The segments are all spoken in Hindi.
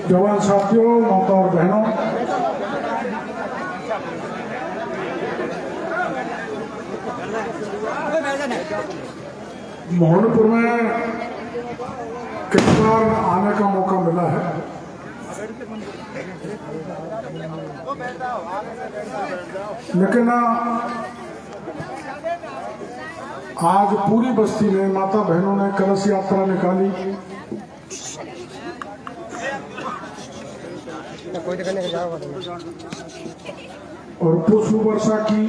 जवान साथियों, माता और बहनों, मोहनपुर में कई बार आने का मौका मिला है, लेकिन आज पूरी बस्ती में माता बहनों ने कलश यात्रा निकाली। और पुष्प वर्षा की।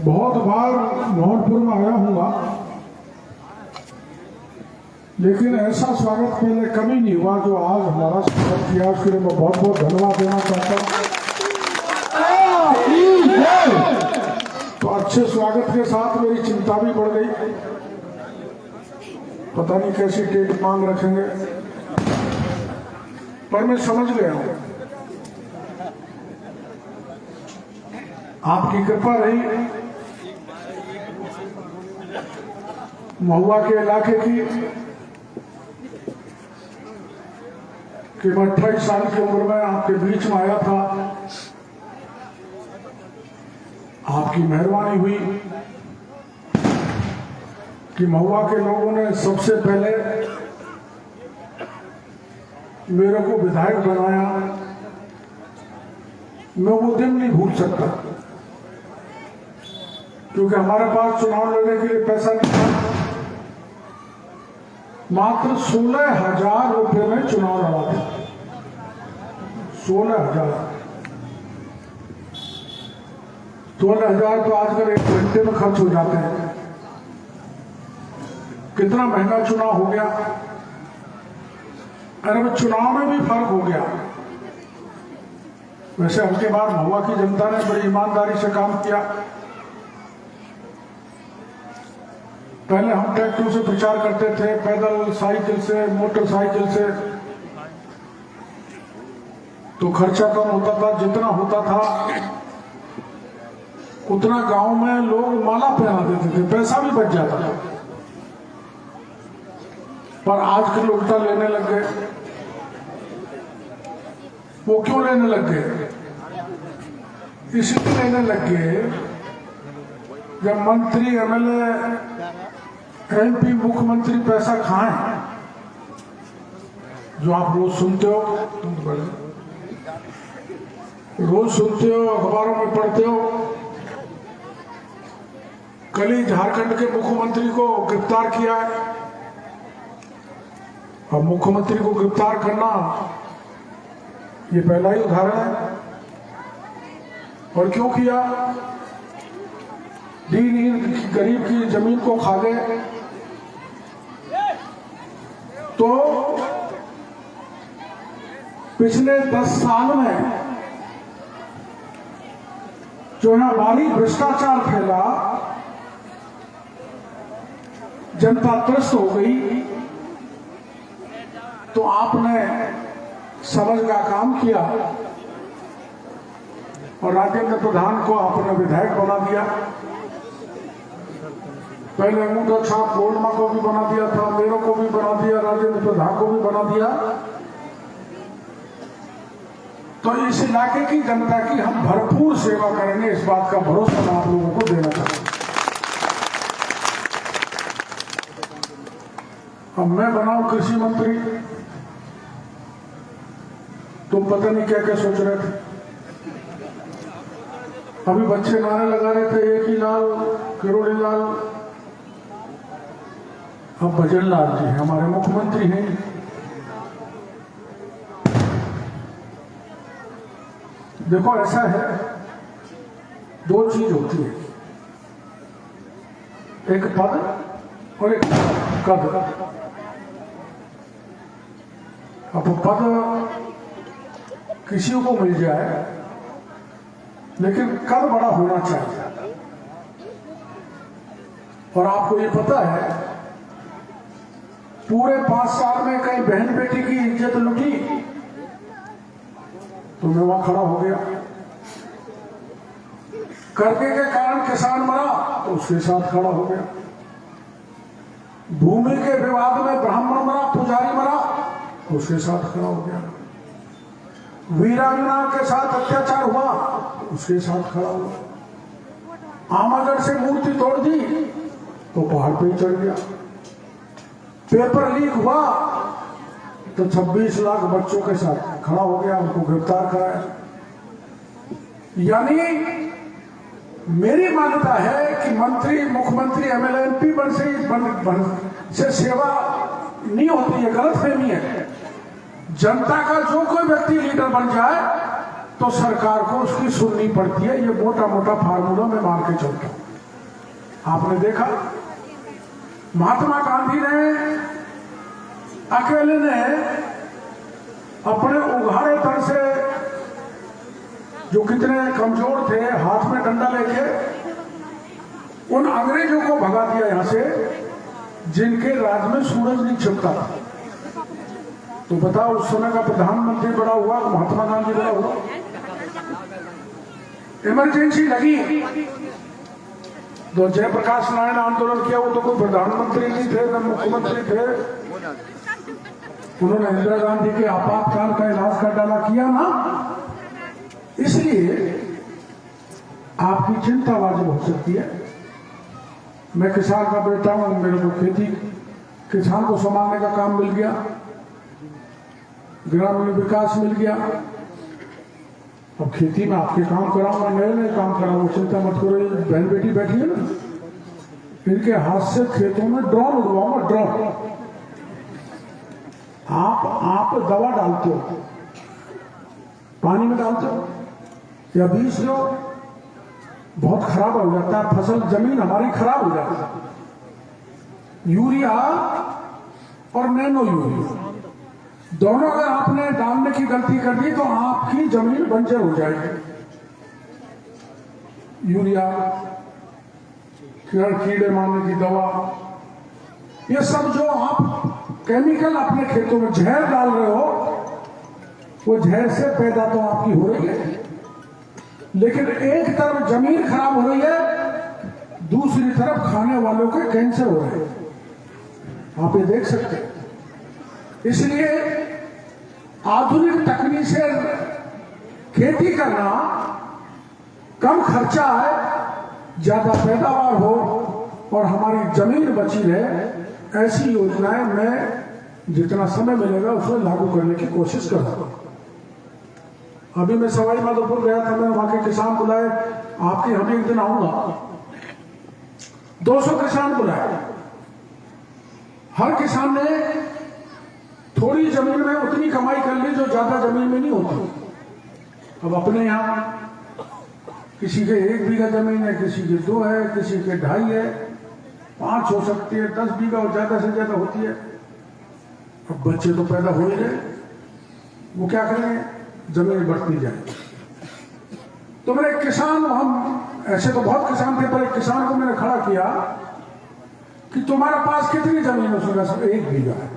बहुत बार मोहनपुर में आया हूँगा, लेकिन ऐसा स्वागत पहले कभी नहीं हुआ जो आज हमारा स्वागत किया। उसके लिए मैं बहुत बहुत धन्यवाद देना चाहता हूँ। तो अच्छे स्वागत के साथ मेरी चिंता भी बढ़ गई, पता नहीं कैसी टेट मांग रखेंगे, पर मैं समझ गया हूं आपकी कृपा रही महुआ के इलाके की कि मैं 28 साल की उम्र में आपके बीच में आया था। आपकी मेहरबानी हुई कि महुआ के लोगों ने सबसे पहले मेरे को विधायक बनाया। मैं वो दिन नहीं भूल सकता, क्योंकि हमारे पास चुनाव लड़ने के लिए पैसा नहीं था। मात्र 16,000 रुपये में चुनाव लड़ा था। 16,000 तो आजकल 1 घंटे में खर्च हो जाते हैं। कितना महंगा चुनाव हो गया। अरे वो चुनाव में भी फर्क हो गया। वैसे हमके बाद महुआ की जनता ने बड़ी ईमानदारी से काम किया। पहले हम ट्रैक्टर से प्रचार करते थे, पैदल, साइकिल से, मोटरसाइकिल से, तो खर्चा कम होता था। जितना होता था उतना गांव में लोग माला पहना देते थे, पैसा भी बच जाता था। पर आजकल उल्टा लेने लग गए। वो क्यों लेने लग गए? इसलिए लेने लग गए जब मंत्री, एमएलए, एमपी, मुख्यमंत्री पैसा खाएं, जो आप रोज सुनते हो, अखबारों में पढ़ते हो। कल ही झारखंड के मुख्यमंत्री को गिरफ्तार किया है। अब मुख्यमंत्री को गिरफ्तार करना ये पहला ही उदाहरण है। और क्यों किया? दीन गरीब की जमीन को खा गए। तो पिछले 10 साल में जो है भारी भ्रष्टाचार फैला, जनता त्रस्त हो गई। तो आपने समझ का काम किया और राजेंद्र प्रधान को आपने विधायक बना दिया। पहले अंगूठा छाप गोल्डमा को भी बना दिया था, मेरे को भी बना दिया, राजेंद्र प्रधान को भी बना दिया। तो इस इलाके की जनता की हम भरपूर सेवा करेंगे, इस बात का भरोसा मैं आप लोगों को देना चाहता हूं। अब मैं बनाऊं कृषि मंत्री, तुम पता नहीं क्या क्या सोच रहे थे। अभी बच्चे नारे लगा रहे थे, एक ही लाल, किरोड़ी लाल। अब भजन लाल जी हमारे मुख्यमंत्री हैं। देखो ऐसा है, 2 चीज होती है, एक पद और एक कद। अब पद किसी को मिल जाए, लेकिन कद बड़ा होना चाहिए। और आपको ये पता है, पूरे 5 साल में कई बहन बेटी की इज्जत लुटी तो मैं वहां खड़ा हो गया। कर्जे के कारण किसान मरा तो उसके साथ खड़ा हो गया। भूमि के विवाद में ब्राह्मण मरा, पुजारी मरा, उसके साथ खड़ा हो गया। वीरांगना के साथ अत्याचार हुआ, उसके साथ खड़ा हुआ। आमागढ़ से मूर्ति तोड़ दी तो पहाड़ पे ही चढ़ गया। पेपर लीक हुआ तो 26 लाख बच्चों के साथ खड़ा हो गया, उनको गिरफ्तार कराया। यानी मेरी मान्यता है कि मंत्री, मुख्यमंत्री, एमएलए, एमपी से सेवा नहीं होती है, गलत फहमी है। जनता का जो कोई व्यक्ति लीडर बन जाए तो सरकार को उसकी सुननी पड़ती है। ये मोटा मोटा फार्मूला में मान के चलता हूं। आपने देखा महात्मा गांधी ने अकेले ने अपने उघाड़े तन से, जो कितने कमजोर थे, हाथ में डंडा लेके उन अंग्रेजों को भगा दिया यहां से, जिनके राज में सूरज नहीं छिपता था। तो बताओ उस समय का प्रधानमंत्री बड़ा हुआ, महात्मा गांधी बड़ा हुआ। इमरजेंसी लगी तो जयप्रकाश नारायण आंदोलन किया, वो तो कोई प्रधानमंत्री नहीं थे, न मुख्यमंत्री थे। उन्होंने इंदिरा गांधी के आपातकाल का इलाज कर डाला, किया ना। इसलिए आपकी चिंता वाजिब हो सकती है। मैं किसान का बेटा हूं, मेरे को खेती, किसान को संभालने का काम मिल गया, ग्रामीण विकास मिल गया। अब खेती में आपके काम कराऊंगा, नए नए काम कराऊंगा, चिंता मत करो। ये बहन बेटी बैठी है ना, इनके हाथ से खेतों में ड्रोन उड़वाऊंगा, ड्रोन। आप दवा डालते हो, पानी में डालते हो या बीज लो, बहुत खराब हो जाता है फसल, जमीन हमारी खराब हो जाती है। यूरिया और नैनो यूरिया दोनों अगर आपने डालने की गलती कर दी तो आपकी जमीन बंजर हो जाएगी। यूरिया, कीड़े मारने की दवा, ये सब जो आप केमिकल अपने खेतों में जहर डाल रहे हो, वो जहर से पैदा तो आपकी हो रही है, लेकिन एक तरफ जमीन खराब हो रही है, दूसरी तरफ खाने वालों के कैंसर हो रहे हैं। आप ये देख सकते हैं। इसलिए आधुनिक तकनीक से खेती करना, कम खर्चा है, ज्यादा पैदावार हो और हमारी जमीन बची रहे, ऐसी योजनाएं मैं जितना समय मिलेगा उसमें लागू करने की कोशिश कर रहा हूं। अभी मैं सवाई माधोपुर गया था, मैं वहां के किसान बुलाए, आपके हम एक दिन आऊंगा, 200 किसान बुलाए। हर किसान ने थोड़ी जमीन में उतनी कमाई कर ली जो ज्यादा जमीन में नहीं होती। अब अपने यहाँ किसी के 1 बीघा जमीन है, किसी के 2 है, किसी के 2.5 है, 5 हो सकती है, 10 बीघा और ज्यादा से ज्यादा होती है। अब बच्चे तो पैदा हो ही गए, वो क्या करेंगे, जमीन बढ़ती जाए। तो मेरे किसान, हम ऐसे तो बहुत किसान थे, पर एक किसान को मैंने खड़ा किया कि तुम्हारे पास कितनी जमीन है? उसने कहा 1 बीघा है।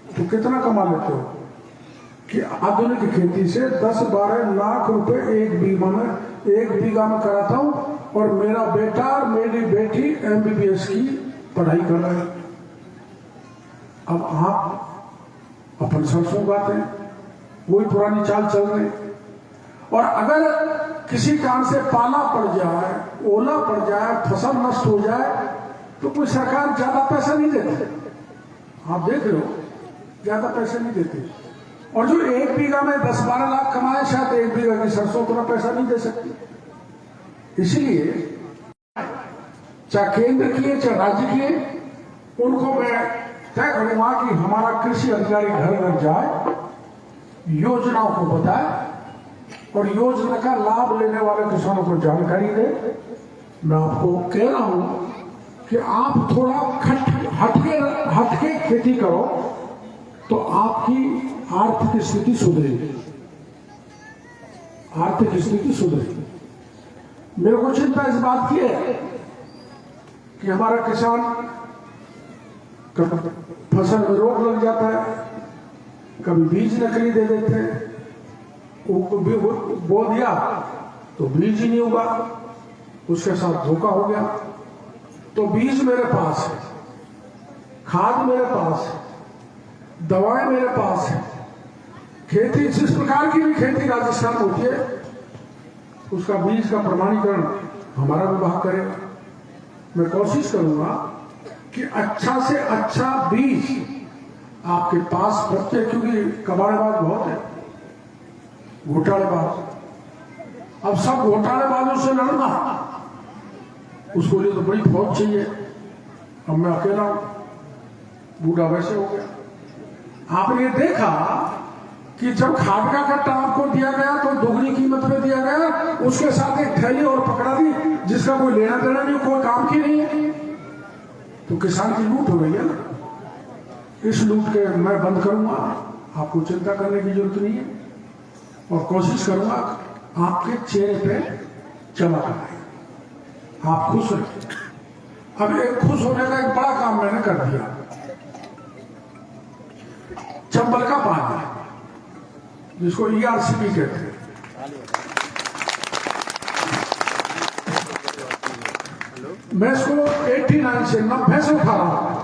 तो कितना कमा लेते हो? कि आधुनिक खेती से 10-12 लाख रुपए 1 बीघा में कराता हूं, और मेरा बेटा और मेरी बेटी MBBS की पढ़ाई कर रहे हैं। अब आप अपन सरसों उगाते हैं, वही पुरानी चाल चल रही। और अगर किसी कारण से पाला पड़ जाए, ओला पड़ जाए, फसल नष्ट हो जाए, तो कोई सरकार ज्यादा पैसा नहीं देती। आप देख रहे हो, ज्यादा पैसे नहीं देते। और जो 1 बीघा में 10-12 लाख कमाए, शायद 1 बीघा की सरसों उतना पैसा नहीं दे सकती। इसलिए चाहे केंद्र की चाहे राज्य की, उनको मैं तय करूंगा कि हमारा कृषि अधिकारी घर घर जाए, योजनाओं को बताए और योजना का लाभ लेने वाले किसानों को जानकारी दे। मैं आपको कह रहा हूं कि आप थोड़ा हटके खेती करो तो आपकी आर्थिक स्थिति सुधरेगी, आर्थिक स्थिति सुधरेगी। मेरे को चिंता इस बात की है कि हमारा किसान फसल में रोग लग जाता है, कभी बीज नकली दे देते हैं, बो दिया तो बीज ही नहीं उगा, उसके साथ धोखा हो गया। तो बीज मेरे पास है, खाद मेरे पास है, दवाएं मेरे पास है, खेती जिस प्रकार की भी खेती राजस्थान में होती है उसका बीज का प्रमाणीकरण हमारा विभाग करेगा। मैं कोशिश करूंगा कि अच्छा से अच्छा बीज आपके पास प्रत्येक, क्योंकि कबाड़ेबाज बहुत है, घोटालेबाज, अब सब घोटालेबाजों से लड़ना, उसको लिए तो बड़ी फौज चाहिए। अब मैं अकेला हूं, बूढ़ा वैसे हो गया। आपने ये देखा कि जब खाद का कट्टा आपको दिया गया तो दोगुनी कीमत में दिया गया, उसके साथ एक थैली और पकड़ा दी जिसका कोई लेना देना नहीं, कोई काम की नहीं है, तो किसान की लूट हो गई है ना। इस लूट के मैं बंद करूंगा, आपको चिंता करने की जरूरत नहीं है, और कोशिश करूंगा आपके चेहरे पे चमक आए, आप खुश रहे। अब एक खुश होने का एक बड़ा काम मैंने कर दिया, चंबल का पानी जिसको ERCP कहते हैं, मैं इसको 89 से 90 से उठा रहा हूं,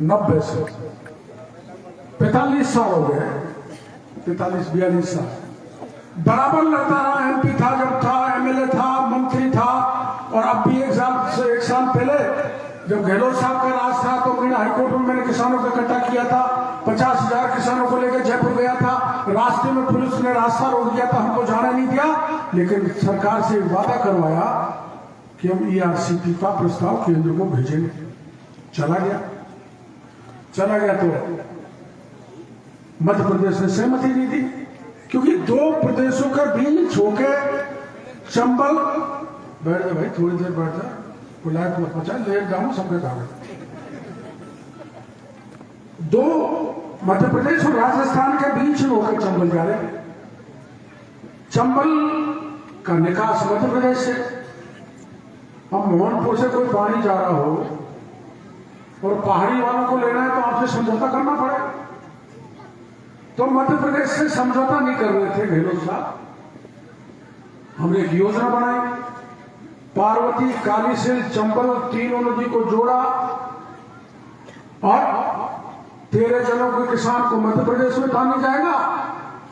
90 से 45 साल हो गए, 45-42 साल बराबर लड़ता रहा। MP था, जब था MLA था, मंत्री था, और अब भी एक साल पहले जब गहलोत साहब का राज था तो मैंने हाईकोर्ट में मैंने किसानों का इकट्ठा किया था, 50,000 किसानों को लेकर जयपुर गया था, रास्ते में पुलिस ने रास्ता रोक दिया था, हमको जाने नहीं दिया, लेकिन सरकार से वादा करवाया कि हम ERCP का प्रस्ताव केंद्र को भेजेंगे। चला गया तो मध्य प्रदेश ने सहमति नहीं दी, क्योंकि दो प्रदेशों के बीच होके चंबल, बैठ जा भाई, थोड़ी देर बैठ जा, बुलाए मत बचा, लेट जाऊं सबके कागज। दो मध्य प्रदेश और राजस्थान के बीच होकर चंबल जा रहे, चंबल का निकास मध्य प्रदेश से। अब मोहनपुर से कोई पानी जा रहा हो और पहाड़ी वालों को लेना है तो आपसे समझौता करना पड़ेगा, तो मध्य प्रदेश से समझौता नहीं कर रहे थे गहलोत साहब। हमने एक योजना बनाई, पार्वती, कालीसिल, चंबल, तीनों नदी को जोड़ा, और 13 जिलों के किसान को मध्य प्रदेश में पानी जाएगा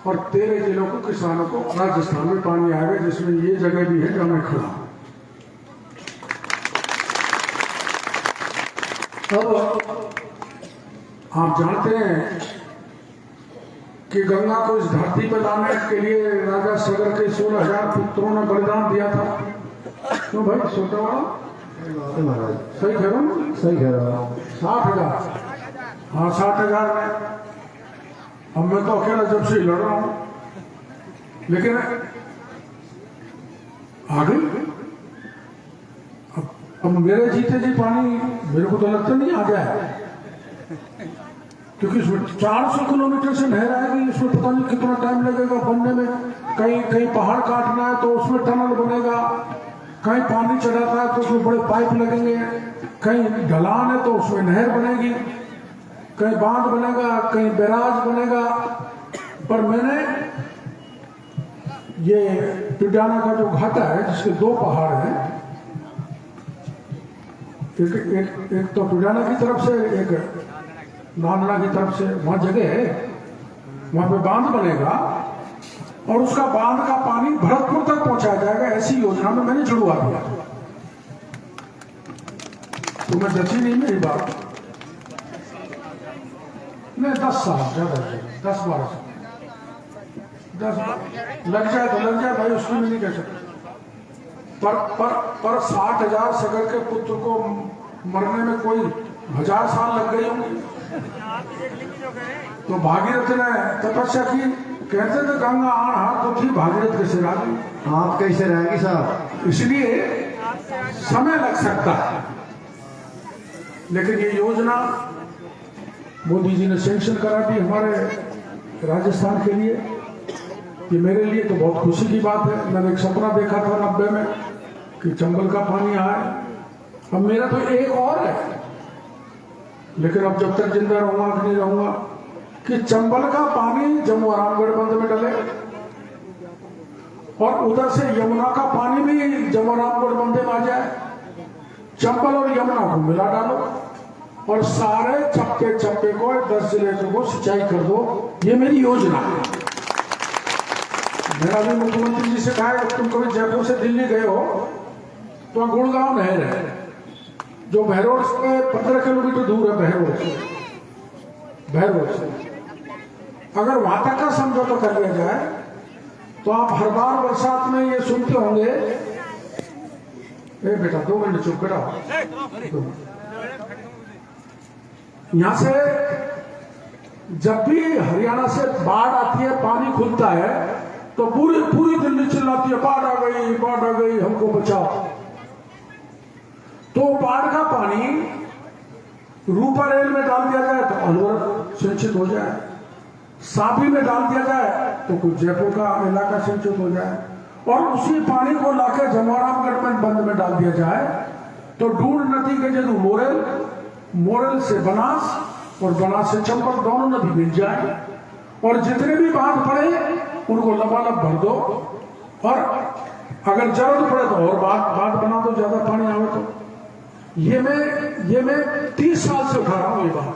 और 13 जिलों को किसानों को राजस्थान में पानी आएगा, जिसमें ये जगह भी है जहां मैं खड़ा हूं। अब आप जानते हैं कि गंगा को इस धरती पर लाने के लिए राजा सगर के 16,000 पुत्रों ने बलिदान दिया था। क्यों भाई, सोचा वाला सही कह रहा हूं? सही कह रहा हूं। 60,000, हाँ 60,000 में। अब मैं तो अकेला जब से लड़ रहा हूं, लेकिन आगे अब मेरे जीते जी पानी मेरे को तो लगता नहीं आ गया है, क्योंकि इसमें 400 किलोमीटर से नहर आएगी, इसमें पता नहीं कितना टाइम लगेगा बनने में। कहीं पहाड़ काटना है तो उसमें टनल बनेगा, कहीं पानी चढ़ाता है तो उसमें बड़े पाइप लगेंगे, कहीं ढलान है तो उसमें नहर बनेगी, कहीं बांध बनेगा, कहीं बैराज बनेगा। पर मैंने ये पिडाना का जो घाटा है, जिसके 2 पहाड़ हैं, एक तो पिडाना की तरफ से, एक नांदना की तरफ से, वहां जगह है, वहां पे बांध बनेगा और उसका बांध का पानी भरतपुर तक पहुंचाया जाएगा। ऐसी योजना में मैंने जुड़वा दिया। तो मैं जची नहीं मेरी बात, नहीं 10 साल ज्यादा, 10-12 साल, 10 लग जाए तो लग जाए भाई, उसको भी नहीं कह सकते। पर 60,000 सगर के पुत्र को मरने में कोई 1000 साल लग गई होंगी। तो भागीरथ ने तपस्या की, कहते थे गंगा आन हाथ तो थी, भागीरथ कैसे रह गई, आप कैसे रहेंगे साहब, इसलिए समय लग सकता है। लेकिन ये योजना मोदी जी ने सैंक्शन करा दी हमारे राजस्थान के लिए। ये मेरे लिए तो बहुत खुशी की बात है। मैंने एक सपना देखा था 90 में कि चंबल का पानी आए, अब मेरा तो एक और है, लेकिन अब जब तक जिंदा रहूंगा कि नहीं रहूंगा कि चंबल का पानी जम्मू और रामगढ़ बंद में डले, और उधर से यमुना का पानी भी जम्मू और रामगढ़ बंदे में आ जाए। चंबल और यमुना को मिला डालो, और सारे चप्पे चप्पे को 10 जिले को सिंचाई कर दो। ये मेरी योजना है। मेरा भी मुख्यमंत्री जी से कहा है, तुम कभी जयपुर से दिल्ली गए हो तो गुड़गांव नहर है जो बहरोड से 15 किलोमीटर दूर है। बहरोड से अगर वहां तक का समझौता कर लिया जाए तो आप हर बार बरसात में ये सुनते होंगे, ए बेटा 2 मिनट चुप करा। यहां से जब भी हरियाणा से बाढ़ आती है, पानी खुलता है तो पूरी दिल्ली चिल्लाती है, बाढ़ आ गई, हमको बचाओ। तो बाढ़ का पानी रूपा रेल में डाल दिया जाए तो अलवर सिंचित हो जाए, साबी में डाल दिया जाए तो कुछ जयपुर का इलाका सिंचित हो जाए, और उसी पानी को लाकर जमवारामगढ़ में बंद में डाल दिया जाए तो ढूंढ नदी के जगह मोरेल से बनास और बनास से चंपक दोनों नदी मिल जाए, और जितने भी बांध पड़े उनको लबालब भर दो, और अगर जरूरत पड़े तो और बांध बना दो, ज्यादा पानी आवे तो। ये मैं 30 साल से उठा रहा हूं ये बात,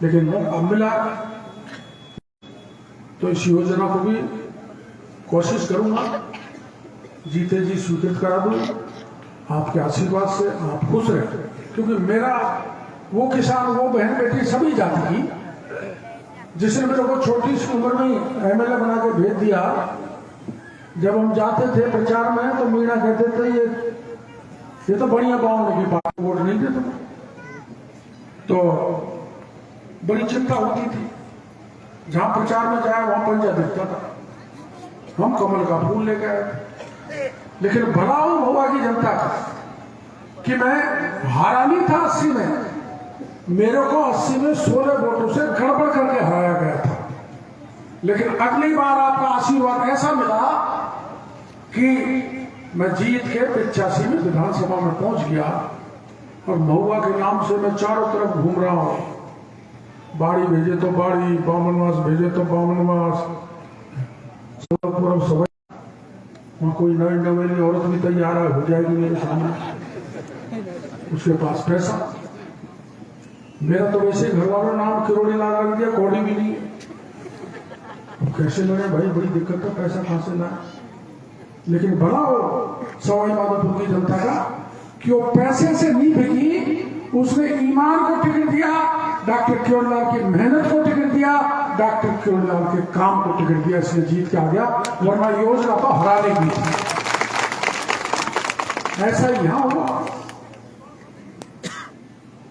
लेकिन अब मिला तो इस योजना को भी कोशिश करूंगा जीते जी स्वीकृत करा दूं आपके आशीर्वाद से। आप खुश रहे, क्योंकि मेरा वो किसान, वो बहन बेटी सभी जाति की जिसने मेरे को छोटी सी उम्र में एमएलए बना के भेज दिया। जब हम जाते थे प्रचार में तो मीणा कहते थे ये तो बढ़िया बावों की पार्टी वोट नहीं देते, तो बड़ी चिंता होती थी। जहां प्रचार में जाए वहां पंजा दिखता था। हम कमल का फूल लेकर आए, लेकिन भला हुआ की जनता का कि मैं हारा नहीं था 80 में, मेरे को 80 में 16 वोटों से गड़बड़ करके हराया गया था। लेकिन अगली बार आपका आशीर्वाद ऐसा मिला कि मैं जीत के 85 में विधानसभा में पहुंच गया, और महुआ के नाम से मैं चारों तरफ घूम रहा हूं। बाड़ी भेजे तो बाड़ी, बामनवास भेजे तो बामनवास, वहां कोई नई नवेली औरत भी तैयार हो जाएगी मेरे सामने, उसके पास पैसा। मेरा तो वैसे घर वालों ने नाम किरोड़ी लाल रख दिया, कौड़ी भी नहीं है। कैसे लड़े भाई, बड़ी दिक्कत है, पैसा कहां से लाए। लेकिन बड़ा हो सवाई माधोपुर की जनता का कि वो पैसे से नहीं बिकी, उसने ईमान को टिकट दिया, डॉक्टर किरोड़ीलाल की मेहनत को टिकट दिया, डॉक्टर किरोड़ीलाल के काम को टिकट दिया, इसलिए जीत के आ गया। वरना योजना तो हराने की थी। ऐसा यहां हुआ।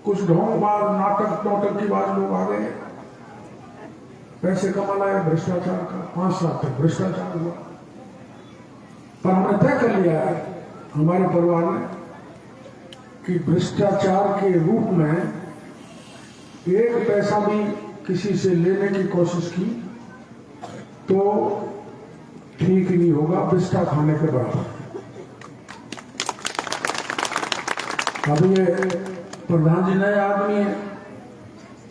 कुछ ढोंगबाज नाटक की बात लोग आ गए, पैसे कमा लाए भ्रष्टाचार का, 5 साल तक भ्रष्टाचार हुआ। पर हमने तय कर लिया है हमारे परिवार ने कि भ्रष्टाचार के रूप में 1 पैसा भी किसी से लेने की कोशिश की तो ठीक नहीं होगा, बिस्टा खाने के बराबर। अब ये प्रधान जी नए आदमी है,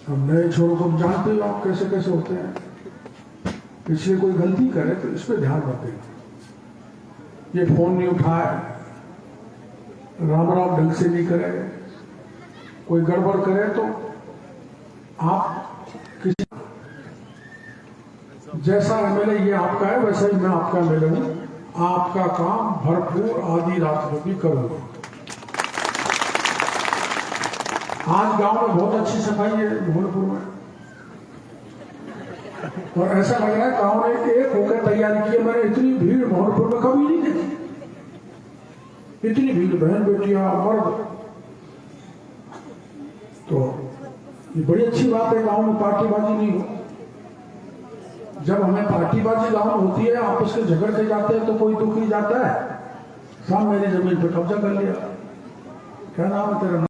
हम नए छोरों को जानते हो आप कैसे कैसे होते हैं, इसलिए कोई गलती करे तो इस पर ध्यान रखें। ये फोन नहीं उठाए, राम ढंग से नहीं करे, कोई गड़बड़ करे तो आप किसी जैसा एमएलए ये आपका है वैसा ही मैं आपका एमएलए हूं। आपका काम भरपूर आधी रात में भी करूंगा। आज गांव में बहुत अच्छी सफाई है मोहनपुर में, और ऐसा लग रहा है गांव ने एक होकर तैयारी की है। मैंने इतनी भीड़ मोहनपुर में कभी नहीं देखी, इतनी भीड़, बहन बेटियां मर्द। तो ये बड़ी अच्छी बात है, गांव में पार्टीबाजी नहीं हो। जब हमें पार्टीबाजी गांव में होती है, आपस के झगड़ते जाते हैं तो कोई दुखी जाता है, साहब मेरी जमीन पर कब्जा कर लिया, क्या नाम है तेरा?